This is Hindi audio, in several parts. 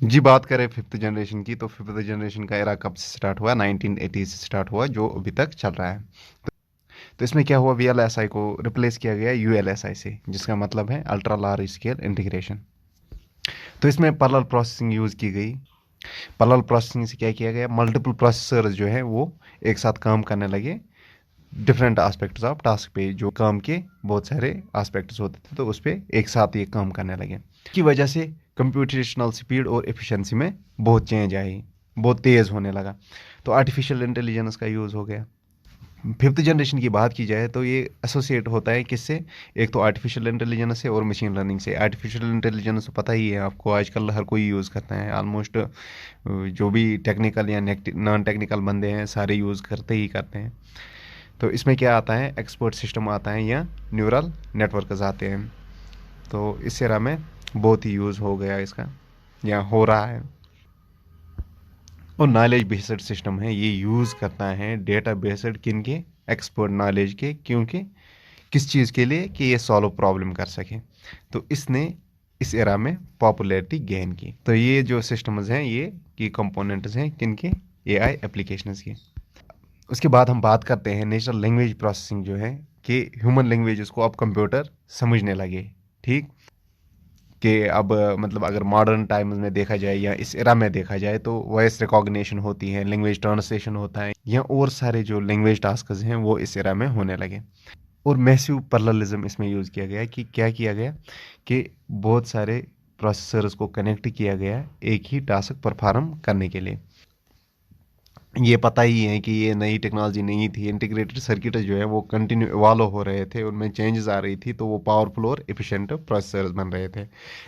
जी, बात करें फिफ्थ जनरेशन की, तो फिफ्थ जनरेशन का एरा कब से स्टार्ट हुआ? 1980 से स्टार्ट हुआ, जो अभी तक चल रहा है। तो इसमें क्या हुआ, वीएलएसआई को रिप्लेस किया गया यूएलएसआई से, जिसका मतलब है अल्ट्रा लार्ज स्केल इंटीग्रेशन। तो इसमें पैरेलल प्रोसेसिंग यूज़ की गई। पैरेलल प्रोसेसिंग से क्या किया गया, मल्टीपल प्रोसेसर्स जो है वो एक साथ काम करने लगे डिफरेंट एस्पेक्ट्स ऑफ टास्क पे। जो काम के बहुत सारे एस्पेक्ट्स होते थे, तो उस पर एक साथ ये काम करने लगे। की वजह से कंप्यूटेशनल स्पीड और एफिशिएंसी में बहुत चेंज आई, बहुत तेज़ होने लगा। तो आर्टिफिशियल इंटेलिजेंस का यूज़ हो गया। फिफ्थ जनरेशन की बात की जाए तो ये एसोसिएट होता है किससे? एक तो आर्टिफिशियल इंटेलिजेंस से और मशीन लर्निंग से। आर्टिफिशियल इंटेलिजेंस तो पता ही है आपको, आजकल हर कोई यूज़ करता है ऑलमोस्ट। जो भी टेक्निकल या नॉन टेक्निकल बंदे हैं सारे यूज़ करते ही करते हैं। तो इसमें क्या आता है, एक्सपर्ट सिस्टम आता है या न्यूरल नेटवर्क्स आते हैं। तो इस एरा में बहुत ही यूज़ हो गया इसका, या हो रहा है। और नॉलेज बेस्ड सिस्टम है, ये यूज़ करता है डेटा बेस्ड किन के, एक्सपर्ट नॉलेज के। क्योंकि किस चीज़ के लिए, कि ये सॉल्व प्रॉब्लम कर सके। तो इसने इस एरा में पॉपुलैरिटी गेन की। तो ये जो सिस्टम्स हैं ये की कंपोनेंट्स हैं किन के, एआई एप्लीकेशंस के। उसके बाद हम बात करते हैं नेचुरल लैंग्वेज प्रोसेसिंग जो है, कि ह्यूमन लैंग्वेज को अब कंप्यूटर समझने लगे। ठीक, कि अब मतलब अगर मॉडर्न टाइम्स में देखा जाए या इस एरा में देखा जाए, तो वॉइस रिकॉग्निशन होती है, लैंग्वेज ट्रांसलेशन होता है, या और सारे जो लैंग्वेज टास्क्स हैं वो इस एरा में होने लगे। और मैसिव पैरेललिज्म इसमें यूज़ किया गया, कि क्या किया गया, कि बहुत सारे प्रोसेसर्स को कनेक्ट किया गया एक ही टास्क परफॉर्म करने के लिए। ये पता ही है कि ये नई टेक्नोलॉजी नहीं थी। इंटीग्रेटेड सर्किट जो है वो कंटिन्यू इवॉल्व हो रहे थे, उनमें चेंजेस आ रही थी, तो वो पावरफुल और एफिशिएंट प्रोसेसर्स बन रहे थे।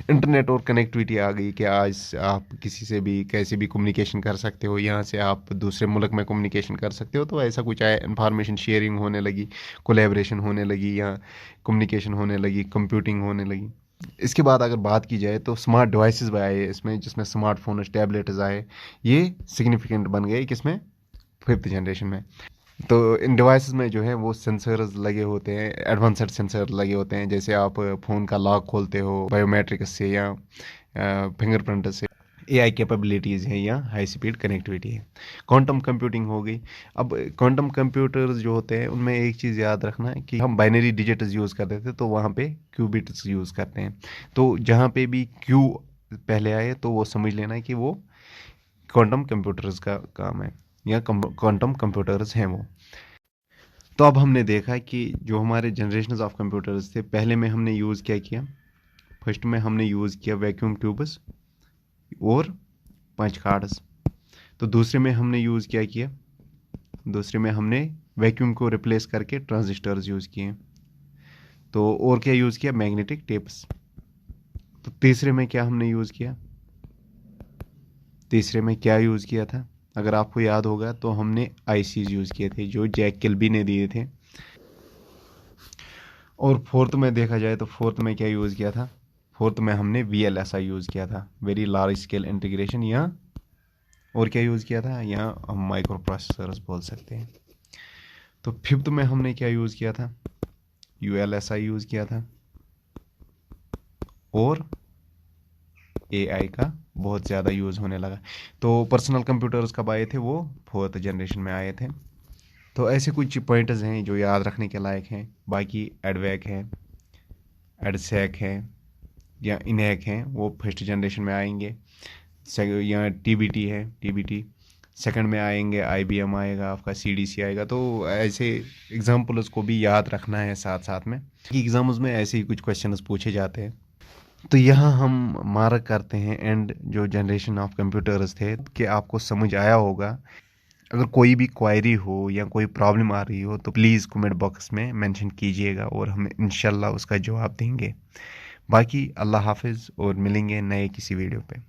इंटरनेट और कनेक्टिविटी आ गई, कि आज आप किसी से भी कैसे भी कम्युनिकेशन कर सकते हो, यहाँ से आप दूसरे मुल्क में कम्युनिकेशन कर सकते हो। तो ऐसा कुछ आया, इंफॉर्मेशन शेयरिंग होने लगी, कोलेब्रेशन होने लगी, या कम्युनिकेशन होने लगी, कंप्यूटिंग होने लगी। इसके बाद अगर बात की जाए तो स्मार्ट डिवाइसेस भी आए इसमें, जिसमें स्मार्टफोन टैबलेट्स आए। ये सिग्निफिकेंट बन गए किसमें, फिफ्थ जनरेशन में। तो इन डिवाइसेस में जो है वो सेंसर्स लगे होते हैं, एडवांस्ड सेंसर लगे होते हैं। जैसे आप फ़ोन का लॉक खोलते हो बायोमेट्रिक्स से या फिंगरप्रिंट से। एआई कैपेबिलिटीज़ हैं या हाई स्पीड कनेक्टिविटी है। क्वांटम कंप्यूटिंग हो गई। अब क्वांटम कंप्यूटर्स जो होते हैं उनमें एक चीज़ याद रखना है, कि हम बाइनरी डिजिट्स यूज़ करते थे, तो वहाँ पे क्यूबिट्स यूज़ करते हैं। तो जहाँ पे भी क्यू पहले आए तो वो समझ लेना है कि वो क्वांटम कंप्यूटर्स का काम है, या क्वांटम कंप्यूटर्स हैं वो। तो अब हमने देखा कि जो हमारे जनरेशन ऑफ कंप्यूटर्स थे, पहले में हमने यूज़ क्या किया। फर्स्ट में हमने यूज़ किया वैक्यूम ट्यूब्स और पंच कार्ड्स। तो दूसरे में हमने यूज़ क्या किया, दूसरे में हमने वैक्यूम को रिप्लेस करके ट्रांजिस्टर्स यूज़ किए। तो और क्या यूज़ किया, मैग्नेटिक टेप्स। तो तीसरे में क्या हमने यूज़ किया, तीसरे में क्या यूज़ किया था, अगर आपको याद होगा तो हमने आईसीज यूज़ किए थे, जो जैक किल्बी ने दिए थे। और फोर्थ में देखा जाए तो फोर्थ में क्या यूज़ किया था, फोर्थ में हमने वीएलएसआई यूज़ किया था, वेरी लार्ज स्केल इंटीग्रेशन। या और क्या यूज़ किया था, यहाँ हम माइक्रो प्रोसेसर्स बोल सकते हैं। तो फिफ्थ में हमने क्या यूज़ किया था, यूएलएसआई यूज़ किया था। और एआई का बहुत ज़्यादा यूज़ होने लगा। तो पर्सनल कंप्यूटर्स कब आए थे, वो फोर्थ जनरेशन में आए थे। तो ऐसे कुछ पॉइंटर्स हैं जो याद रखने के लायक हैं। बाकी एडवैक है, एडसैक है, या इनैक हैं, वो फर्स्ट जनरेशन में आएंगे। या टीबीटी है, टीबीटी सेकंड में आएंगे। आईबीएम आएगा, आपका सीडीसी आएगा। तो ऐसे एग्जाम्पल्स को भी याद रखना है साथ साथ में, कि एग्जाम्स में ऐसे ही कुछ क्वेश्चंस पूछे जाते हैं। तो यहाँ हम मार्क करते हैं एंड जो जनरेशन ऑफ कंप्यूटर्स थे, कि आपको समझ आया होगा। अगर कोई भी क्वायरी हो या कोई प्रॉब्लम आ रही हो, तो प्लीज़ कमेंट बॉक्स में मेंशन कीजिएगा, और हम इंशाल्लाह उसका जवाब देंगे। बाकी अल्लाह हाफिज़, और मिलेंगे नए किसी वीडियो पे।